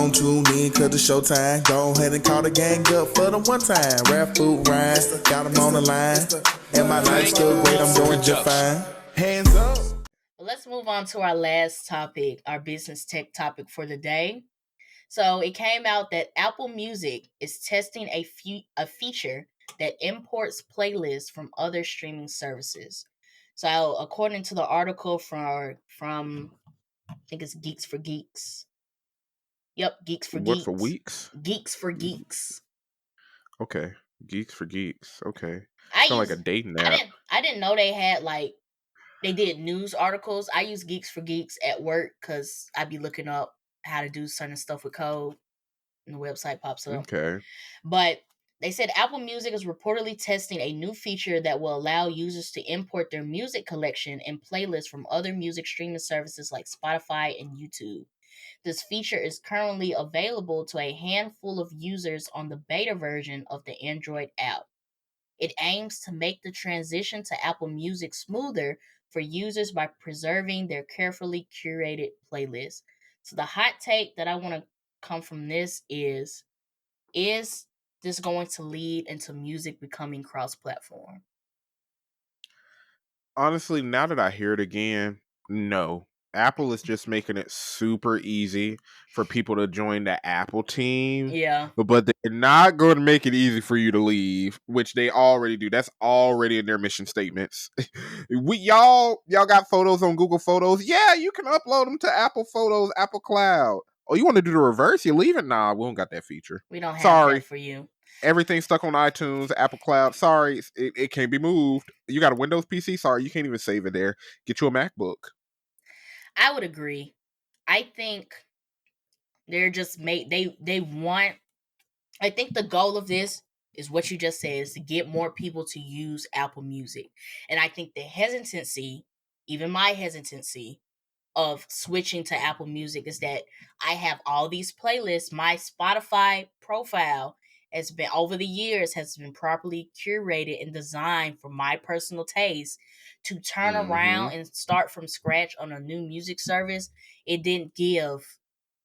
gon' tune in cause the showtime. Go ahead and call the gang up for the one time. Rap food rhyme, got them on the line. And my life's still great, I'm doing just fine. Hands up. Let's move on to our last topic, our business tech topic for the day. So it came out that Apple Music is testing a feature that imports playlists from other streaming services. So according to the article from I think it's Geeks for Geeks. Yep, Geeks for What for Geeks. weeks? Geeks for Geeks. Okay, Geeks for Geeks. Okay, I sound like a use dating I app. didn't know they had like they did news articles. I use Geeks for Geeks at work because I be looking up how to do certain stuff with code, and the website pops up. Okay. But they said Apple Music is reportedly testing a new feature that will allow users to import their music collection and playlists from other music streaming services like Spotify and YouTube. This feature is currently available to a handful of users on the beta version of the Android app. It aims to make the transition to Apple Music smoother for users by preserving their carefully curated playlist. So the hot take that I want to come from this is this going to lead into music becoming cross-platform? Honestly, now that I hear it again, no. Apple is just making it super easy for people to join the Apple team, Yeah. but they're not going to make it easy for you to leave, which they already do. That's already in their mission statements. Y'all got photos on Google Photos. Yeah, you can upload them to Apple Photos, Apple Cloud. Oh, you want to do the reverse? You leave it? Nah, we don't got that feature. We don't have that Sorry. for you. Everything's stuck on iTunes, Apple Cloud. Sorry, it can't be moved. You got a Windows PC? Sorry, you can't even save it there. Get you a MacBook. I would agree. I think they're just made they want I think the goal of this is what you just said is to get more people to use Apple Music. And I think the hesitancy, even my hesitancy of switching to Apple Music is that I have all these playlists. My Spotify profile has been over the years has been properly curated and designed for my personal taste. To turn Mm-hmm. around and start from scratch on a new music service, it didn't give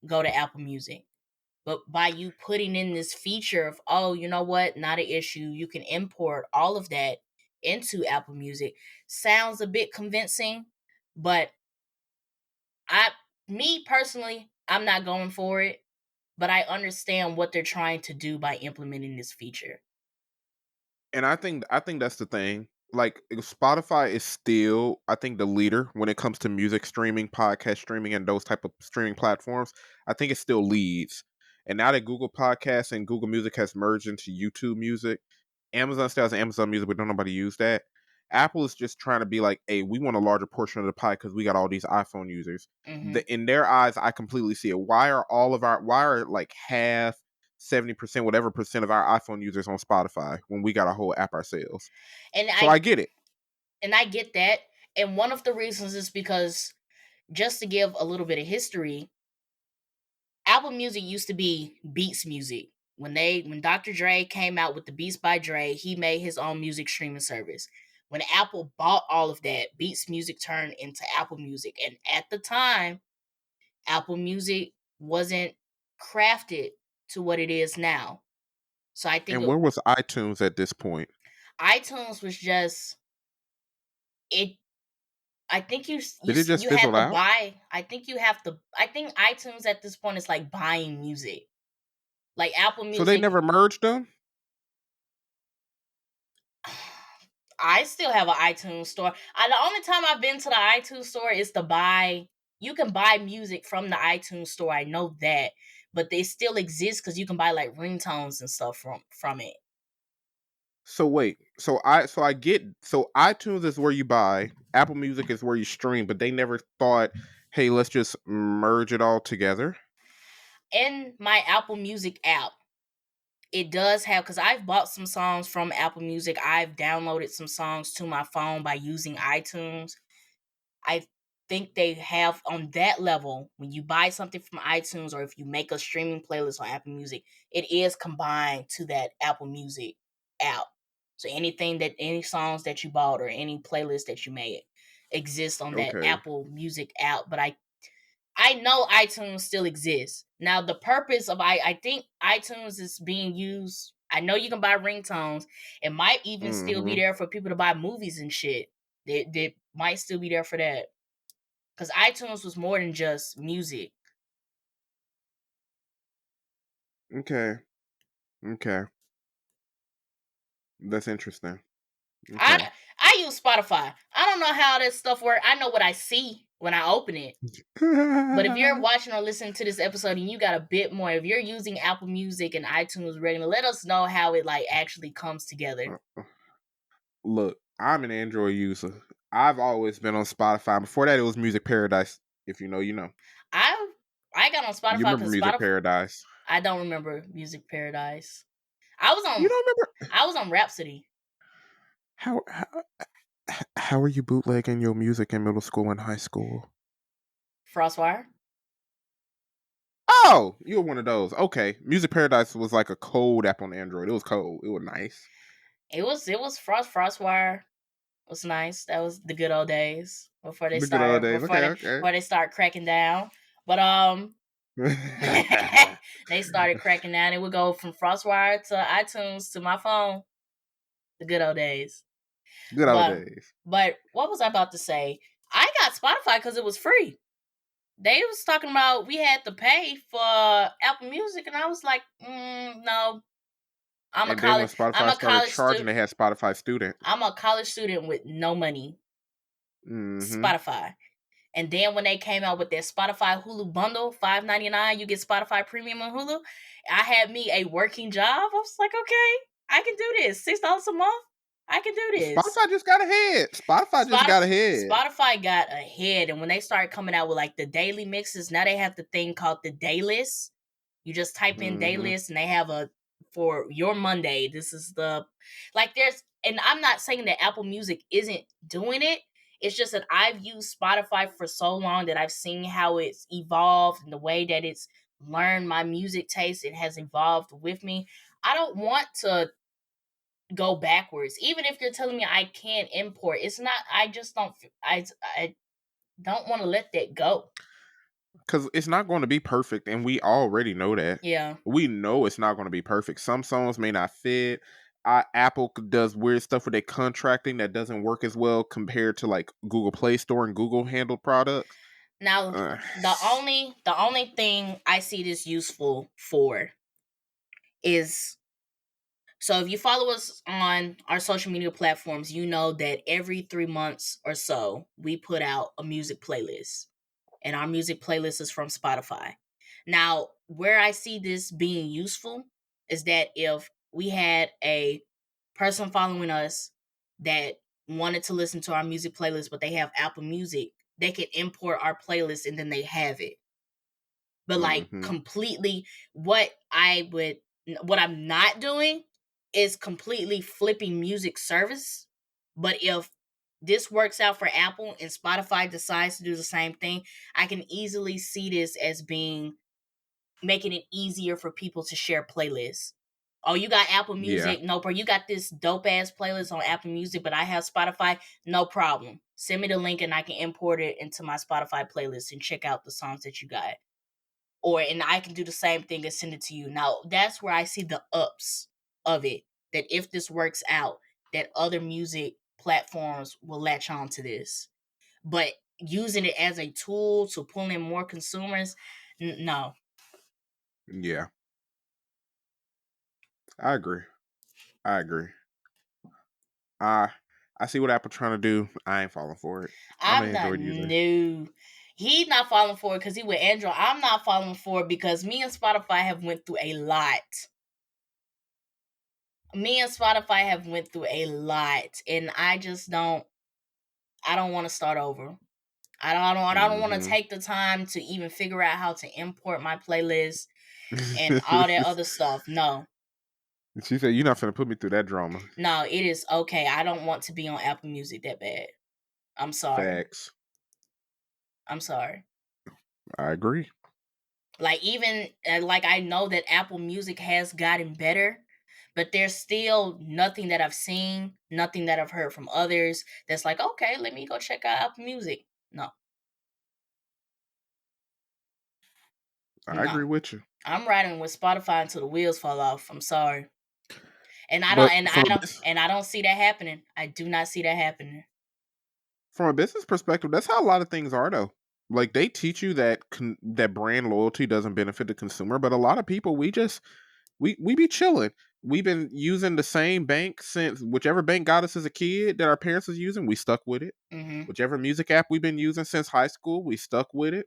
go to Apple Music. But by you putting in this feature of, oh, you know what, not an issue, you can import all of that into Apple Music, sounds a bit convincing. But I, me personally, I'm not going for it. But I understand what they're trying to do by implementing this feature. And I think that's the thing. Like Spotify is still, I think, the leader when it comes to music streaming, podcast streaming, and those type of streaming platforms. I think it still leads. And now that Google Podcasts and Google Music has merged into YouTube Music, Amazon still has Amazon Music, but don't nobody use that. Apple is just trying to be like, hey, we want a larger portion of the pie because we got all these iPhone users. Hmm. In their eyes, I completely see it. Why are like half 70%, whatever percent of our iPhone users on Spotify when we got a whole app ourselves? And So I get it. I get that. And one of the reasons is because, just to give a little bit of history, Apple Music used to be Beats Music. When Dr. Dre came out with the Beats by Dre, he made his own music streaming service. When Apple bought all of that, Beats Music turned into Apple Music. And at the time, Apple Music wasn't crafted to what it is now. So I think And where was iTunes at this point? iTunes was just it. I think Did it just you have fizzle to out? buy. I think you have to. I think iTunes at this point is like buying music. Like Apple So they Music, never merged them? I still have an iTunes store. The only time I've been to the iTunes store is to buy. You can buy music from the iTunes store. I know that, but they still exist because you can buy like ringtones and stuff from it. So wait, so I get, so iTunes is where you buy, Apple Music is where you stream, but they never thought, hey, let's just merge it all together. In my Apple Music app, it does have, because I've bought some songs from Apple Music. I've downloaded some songs to my phone by using iTunes. I think they have on that level, when you buy something from iTunes or if you make a streaming playlist on Apple Music, it is combined to that Apple Music app. So any songs that you bought or any playlist that you made exists on that Okay. Apple Music app. But I know iTunes still exists. Now the purpose of I think iTunes is being used. I know you can buy ringtones. It might even still be Mm-hmm. there for people to buy movies and shit. They might still be there for that. Because iTunes was more than just music. Okay. Okay. That's interesting. Okay. I I use Spotify. I don't know how that stuff works. I know what I see when I open it. But if you're watching or listening to this episode and you got a bit more, if you're using Apple Music and iTunes regular, let us know how it like actually comes together. Look, I'm an Android user. I've always been on Spotify. Before that, it was Music Paradise. If you know, you know. I I got on You Spotify remember because Music Spotify. Paradise? I don't remember Music Paradise. I was You on don't remember I was on Rhapsody. how were you bootlegging your music in middle school and high school? Frostwire. Oh, you were one of those. Okay, Music Paradise was like a cold app on Android. It was cold. It was nice. It was Frostwire was nice. That was the good old days before they The good old started days. Okay, okay. before they start cracking down. But they started cracking down. It would go from Frostwire to iTunes to my phone. The good old days. Good old But days. but what was I about to say? I got Spotify because it was free. They was talking about we had to pay for Apple Music, and I was like, no. And then when I'm Spotify a started college charging, student. they had Spotify Student. I'm a college student with no money. Mm-hmm. Spotify. And then when they came out with their Spotify Hulu bundle, $5.99, you get Spotify Premium on Hulu. I had me a working job. I was like, okay, I can do this. $6 a month. I can do this. Spotify just got ahead. Spotify just got ahead. Spotify got ahead, and when they started coming out with like the daily mixes, now they have the thing called the day list. You just type in day Mm-hmm. list, and they have a for your Monday. This is the there's, and I'm not saying that Apple Music isn't doing it. It's just that I've used Spotify for so long that I've seen how it's evolved and the way that it's learned my music taste. It has evolved with me. I don't want to go backwards. Even if you're telling me I can't import, it's not. I just don't. I don't want to let that go. Because it's not going to be perfect, and we already know that. Yeah. We know it's not going to be perfect. Some songs may not fit. Apple does weird stuff with their contracting that doesn't work as well compared to like Google Play Store and Google handled products. Now, Uh, the only thing I see this useful for is, so if you follow us on our social media platforms, you know that every 3 months or so we put out a music playlist, and our music playlist is from Spotify. Now, where I see this being useful is that if we had a person following us that wanted to listen to our music playlist, but they have Apple Music, they could import our playlist and then they have it. But like mm-hmm. completely, what I'm not doing is completely flipping music service. But if this works out for Apple and Spotify decides to do the same thing, I can easily see this as being making it easier for people to share playlists. Oh, you got Apple Yeah. Music? No problem. You got this dope ass playlist on Apple Music, but I have Spotify? No problem. Send me the link and I can import it into my Spotify playlist and check out the songs that you got. And I can do the same thing and send it to you. Now, that's where I see the ups of it. That if this works out, that other music platforms will latch on to this. But using it as a tool to pull in more consumers, no. Yeah. I agree. I agree. I see what Apple trying to do. I ain't falling for it. I'm an I'm not Android user. new. He's not falling for it because he with Android. I'm not falling for it because me and Spotify have went through a lot. Me and Spotify have went through a lot, and I just don't. I don't want to start over. I don't want to Mm-hmm. take the time to even figure out how to import my playlist and all that other stuff. No. She said, "You're not gonna put me through that drama." No, it is okay. I don't want to be on Apple Music that bad. I'm sorry. Facts. I'm sorry. I agree. Like even like I know that Apple Music has gotten better, but there's still nothing that I've seen, nothing that I've heard from others that's like, okay, let me go check out Apple Music. No. I No, agree with you. I'm riding with Spotify until the wheels fall off. I'm sorry, and I don't, But and I don't see that happening. I do not see that happening. from a business perspective, that's how a lot of things are though. Like they teach you that that brand loyalty doesn't benefit the consumer, but a lot of people we be chilling. We've been using the same bank since whichever bank got us as a kid that our parents was using, we stuck with it. Mm-hmm. Whichever music app we've been using since high school, we stuck with it.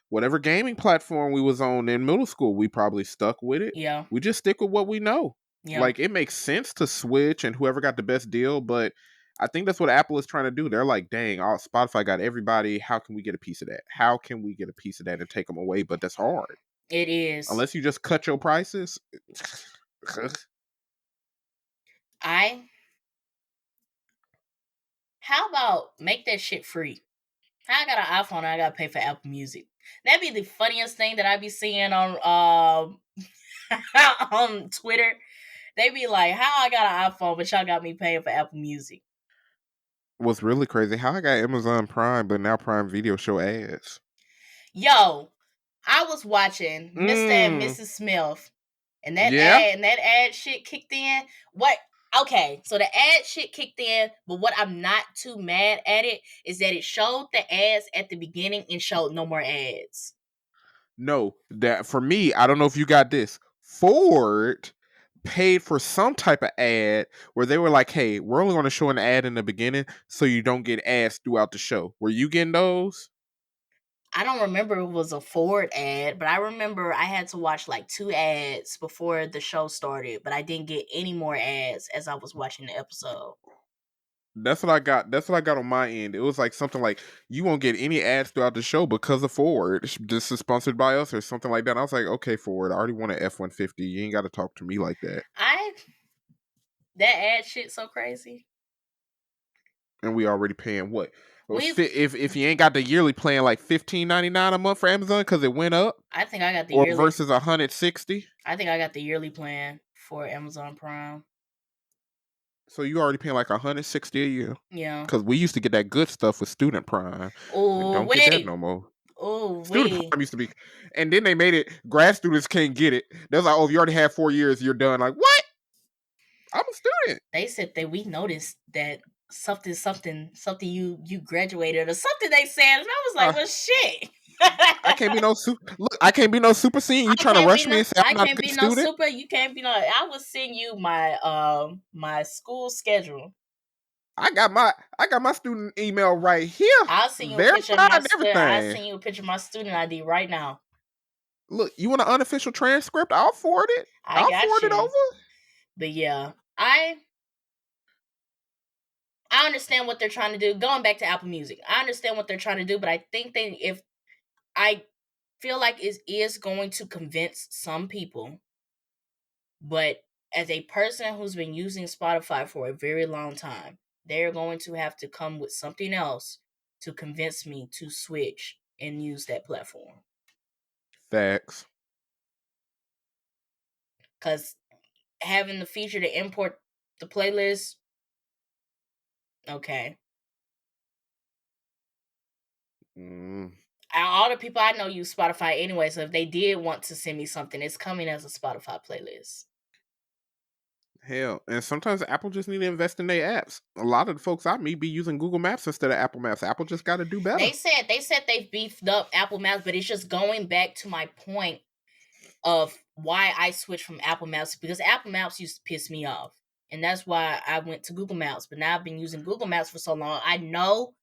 Whatever gaming platform we was on in middle school, we probably stuck with it. Yeah, We just stick with what we know. yeah. Like it makes sense to switch and whoever got the best deal, but I think that's what Apple is trying to do. They're like, dang, Spotify got everybody. How can we get a piece of that? How can we get a piece of that and take them away? But that's hard. It is. Unless you just cut your prices. How about make that shit free? I got an iPhone and I gotta pay for Apple Music. That'd be the funniest thing that I be seeing on on Twitter. They be like, "How I got an iPhone, but y'all got me paying for Apple Music?" What's really crazy, how I got Amazon Prime, but now Prime Video show ads. Yo, I was watching Mr. and Mm, Mrs. Smith, and yeah. that ad shit kicked in. What? Okay, so the ad shit kicked in, but what I'm not too mad at it is that it showed the ads at the beginning and showed no more ads. No, that for me, I don't know if you got this. Ford paid for some type of ad where they were like, hey, we're only going to show an ad in the beginning so you don't get ads throughout the show. Were you getting those? I don't remember it was a Ford ad, but I remember I had to watch like 2 ads before the show started, but I didn't get any more ads as I was watching the episode. That's what I got. That's what I got on my end. It was like something like you won't get any ads throughout the show because of Ford. This is sponsored by us or something like that. And I was like, okay, Ford, I already want an F-150. You ain't got to talk to me like that. That ad shit so crazy. And we already paying what? We've If you ain't got the yearly plan, like $15.99 a month for Amazon because it went up, I think I got the or yearly versus $160. I think I got the yearly plan for Amazon Prime. So you already paying like $160 a year. Yeah. Because we used to get that good stuff with Student Prime. We Oh don't get that wait. no more. Oh Student wait. Prime used to be, and then they made it. Grad students can't get it. They're like, oh, if you already have 4 years, you're done. Like what? I'm a student. They said that we noticed that something you graduated or something they said, and I was like, well shit. I can't be no super. Look, I can't be no super senior. You trying to rush me and say I'm not a good student? Super. You can't be no. I will send you my my school schedule. I got my student email right here. I'll send you a picture of my student. I'll send you a picture of my student ID right now. Look, you want an unofficial transcript? I'll forward it. I'll forward it over. But yeah, I understand what they're trying to do. Going back to Apple Music, I understand what they're trying to do, but I think I feel like it is going to convince some people. But as a person who's been using Spotify for a very long time, they're going to have to come with something else to convince me to switch and use that platform. Facts. Because having the feature to import the playlist, okay. All the people I know use Spotify anyway, so if they did want to send me something, it's coming as a Spotify playlist. Hell, and sometimes Apple just need to invest in their apps. A lot of the folks I meet be using Google Maps instead of Apple Maps. Apple just got to do better. They said they've beefed up Apple Maps, but it's just going back to my point of why I switched from Apple Maps, because Apple Maps used to piss me off. And that's why I went to Google Maps. But now I've been using Google Maps for so long. I know,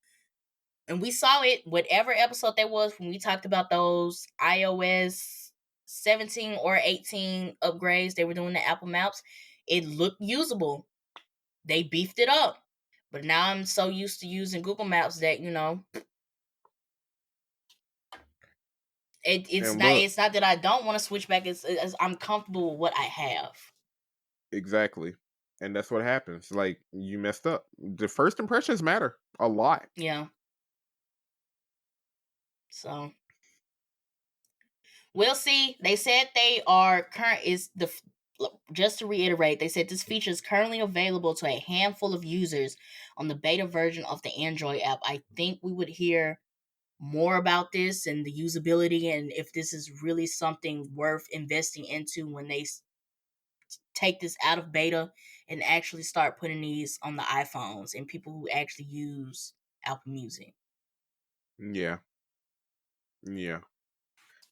and we saw it, whatever episode that was, when we talked about those iOS 17 or 18 upgrades they were doing to Apple Maps. It looked usable. They beefed it up. But now I'm so used to using Google Maps that, it's not that I don't want to switch back. It's I'm comfortable with what I have. Exactly. And that's what happens. Like, you messed up. The first impressions matter a lot. Yeah. So we'll see. They said they are just to reiterate, they said this feature is currently available to a handful of users on the beta version of the Android app. I think we would hear more about this and the usability, and if this is really something worth investing into when they take this out of beta and actually start putting these on the iPhones and people who actually use Apple Music. Yeah. Yeah.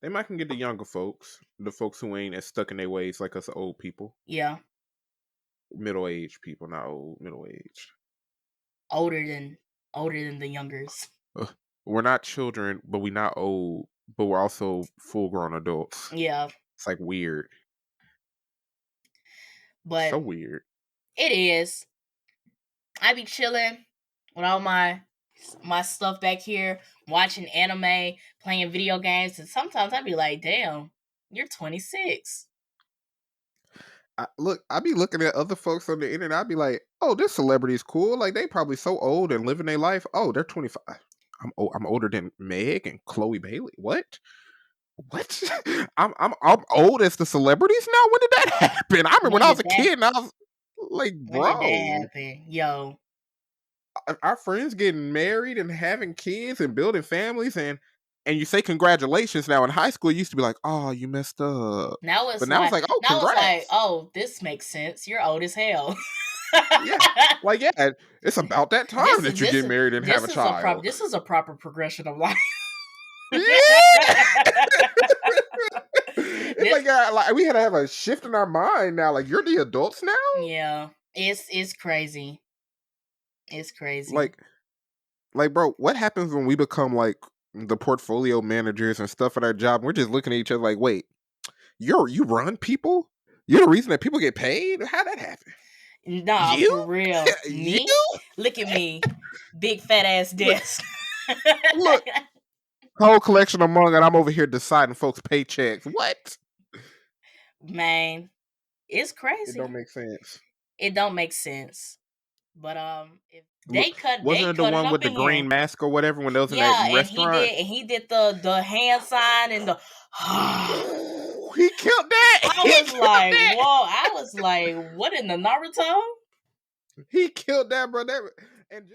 They might can get the younger folks, the folks who ain't as stuck in their ways like us old people. Yeah. Middle-aged people, not old, middle-aged. Older than the youngers. We're not children, but we're not old, but we're also full-grown adults. Yeah. It's like weird. But so weird. It is. I be chilling with all my stuff back here, watching anime, playing video games, and sometimes I be like, damn, you're 26. I be looking at other folks on the internet. I be like, oh, this celebrity's cool. Like they probably so old and living their life. Oh, they're 25. I'm older than Meg and Chloe Bailey. What? I'm old as the celebrities now. When did that happen? I remember when I was a kid and I was like, When bro, did that happen? Yo, our friends getting married and having kids and building families and you say congratulations. Now in high school, it used to be like, oh, you messed up. now it's But now it's like, oh, now congrats. it's like, oh, this makes sense. You're old as hell. Yeah, like yeah, it's about that time that you get married and have a child. This is a proper progression of life. Yeah. It's like we had to have a shift in our mind now. Like you're the adults now. Yeah, it's crazy. It's crazy. Like, bro, what happens when we become like the portfolio managers and stuff at our job? We're just looking at each other like, wait, you run people? You're the reason that people get paid? How'd that happen? Nah, you? For real. Me? You? Look at me. Big fat ass desk. Look. Whole collection of manga and I'm over here deciding folks' paychecks. What? Man, it's crazy. It don't make sense. It don't make sense. But if they cut, wasn't it the one with the green mask or whatever when they was in that restaurant? He did the hand sign and the. He killed that. Whoa! I was like, what in the Naruto? He killed that, bro. And